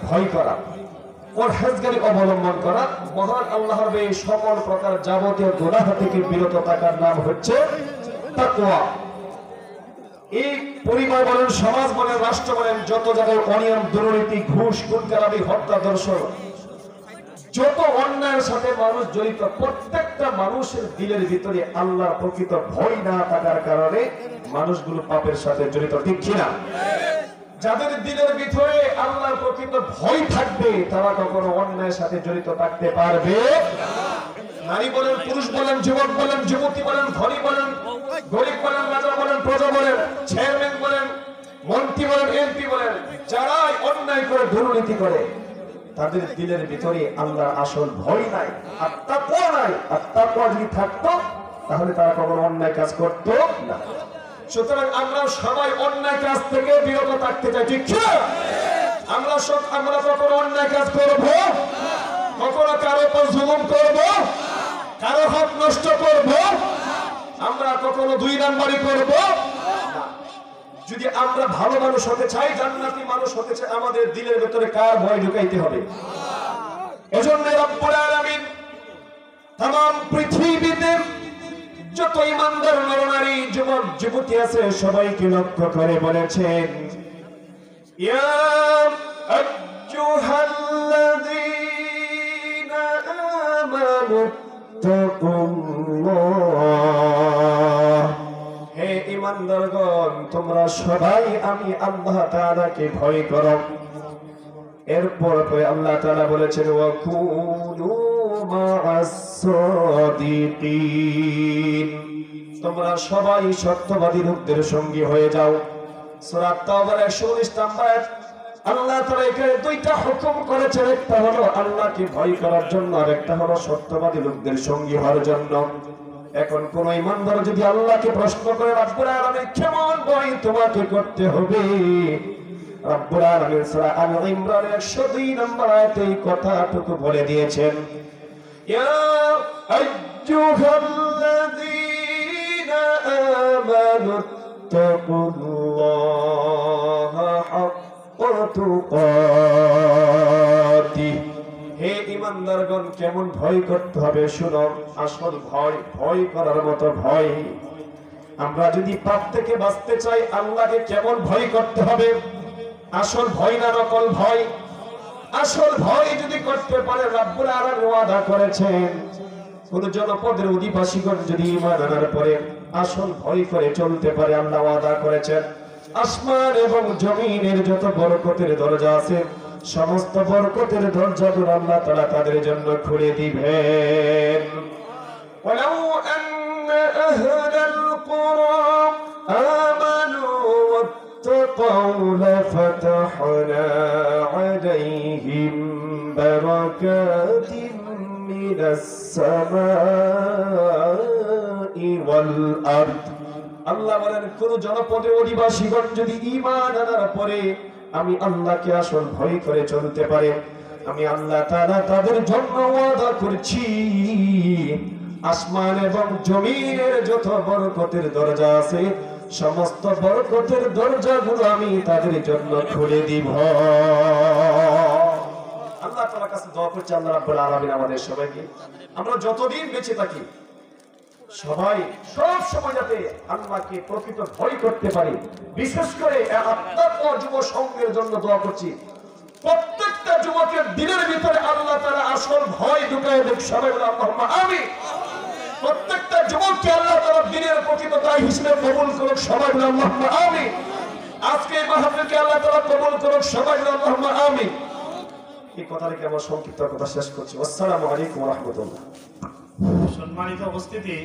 ভয় করা, পরহেজগারি অবলম্বন করা, মহান আল্লাহর এই সকল প্রকার যাবতীয় গুনাহ থেকে বিরত থাকার নাম হচ্ছে তাকওয়া। এই পরিবার বলেন, সমাজ বলেন, রাষ্ট্র বলেন, যত জায়গায় অনিয়ম, দুর্নীতি, ঘুষ, খুন-খারাপি, হত্যা, ধর্ষণ, যত অন্যায়ের সাথে মানুষ জড়িত, প্রত্যেকটা মানুষের দিলের ভিতরে আল্লাহর প্রকৃত ভয় না থাকার কারণে মানুষগুলো পাপের সাথে জড়িত, ঠিক কিনা? যাদের দিলের ভিতরে আল্লাহর প্রকৃত ভয় থাকবে তারা কখনো অন্যায়ের সাথে জড়িত থাকতে পারবে না। নারী বলেন, পুরুষ বলেন, যুবক বলেন, যুবতী বলেন, ধনী বলেন, গরিব বলেন, রাজা বলেন, প্রজা বলেন, চেয়ারম্যান বলেন, মন্ত্রী বলেন, এমপি বলেন, যারাই অন্যায় করে, দুর্নীতি করে, তাদের দিলের ভিতরে আল্লাহর আসল ভয় নাই, আর তাকওয়া নাই। আর তাকওয়া যদি থাকতো তাহলে তারা কখনো অন্যায় কাজ করতো না। সুতরাং আমরা সবাই অন্যায় কাজ থেকে বিরত থাকতে চাই, ঠিক না? আমরা কখনো অন্যায় কাজ করবো, কখনো কারো উপর জুলুম করবো, কারো হক নষ্ট করবো, আমরা কখনো দুই নাম্বারি করবো না। যদি আমরা ভালো মানুষ হতে চাই, জান্নাতি মানুষ হতে চাই, আমাদের দিলের ভিতরে কার ভয় ঢুকাইতে হবে? এজন্য রব্বুল আলামিন तमाम পৃথিবীতে যত ঈমানদার নরনারী, যুবক যুবতী আছে সবাইকে লক্ষ্য করে বলেছেন, ইয়া আইয়ুহাল্লাযীনা আমানু তাকুল্লাহ, হে ঈমানদারগণ তোমরা সবাই আমি আল্লাহ তাআলাকে ভয় করো। এরপর আল্লাহ তাআলা বলেছেন, ওয়া কুনু মা'আস সাদিকিন, তোমরা সবাই সত্যবাদী লোকদের সঙ্গী হয়ে যাও। সূরা তাওবার 119 নম্বর আয়াত। আল্লাহ তাআলা এখানে দুইটা হুকুম করেছেন, একটা হলো আল্লাহকে ভয় করার জন্য, আর একটা হলো সত্যবাদী লোকদের সঙ্গী হওয়ার জন্য। এখন কোন ঈমানদার যদি আল্লাহকে প্রশ্ন করে, রব্বুল আলামিন কেমন ভয় তোমাকে করতে হবে, রব্বুল আলামিন সূরা আল ইমরান 102 নম্বর আয়াতে এই কথাটুকু বলে দিয়েছেন, ইয়া আইয়ুহাল্লাযীনা আমানু তাকুল্লাহা হাক্কা তুকাতিহ, হে ঈমানদারগণ কেমন ভয় করতে হবে শুনো। আসল ভয় করার মতো ভয়, আমরা যদি পাপ থেকে বাঁচতে চাই আল্লাহকে কেমন ভয় করতে হবে? আসল ভয় না নকল ভয়? আসল ভয় যদি করতে পারে, রব্বুল আলামিন ওয়াদা করেছেন কোন জনপদের অধিবাসীগণ যদি ঈমান আনার পরে আসল ভয় করে চলতে পারে, আল্লাহ ওয়াদা করেছেন আসমান এবং জমিনের যত বরকতের দরজা আছে সমস্ত বরকতের দরজাগুলো আল্লাহ তাআলা তাদের জন্য খুলে দিবেন। ওয়ালাউ আন্না আহলাল কুরা আমানু ওয়াত্তাকাউ লাফাতাহনা আলাইহিম বারাকাতিন মিনাস সামাই ওয়াল আরদ, আল্লাহ বলেন কোন জনপদের অধিবাসীগণ যদি ঈমান আনার পরে আমি আল্লাহকে আসল ভয় করে চলতে পারে, আমি আল্লাহ তাআলা তাদের জন্য ওয়াদা করছি আসমান এবং জমিনের যত বরকতের দরজা আছে সমস্ত বরকতের দরজাগুলো আমি তাদের জন্য খুলে দিব। আল্লাহ তাআলার কাছে দোয়া করছি, আল্লাহ রাব্বুল আলামিন আমাদের সবাইকে, আমরা যতদিন বেঁচে থাকি সবাই সব সময় যাতে আল্লাহকে প্রকৃত ভয় করতে পারি। বিশেষ করে আত্মা যুব সংঘের জন্য দোয়া করছি, প্রত্যেকটা যুবকের দিলের ভিতরে আল্লাহ তাআলা আসল ভয় ঢুকায় দেখ। সবাই বলে আল্লাহুম্মা আমিন। প্রত্যেকটা যুবককে আল্লাহ তাআলা দিনের প্রকৃত দায়ী হিসেবে কবুল করুক। সবাই বলে আল্লাহুম্মা আমিন। আজকে এই মাহফিলকে আল্লাহ তাআলা কবুল করুক। সবাই বলে আল্লাহুম্মা আমিন। এই কথা রেখে আমার সংক্ষিপ্ত কথা শেষ করছি। আসসালামু আলাইকুম ওয়া রাহমাতুল্লাহ। সম্মানিত উপস্থিতি,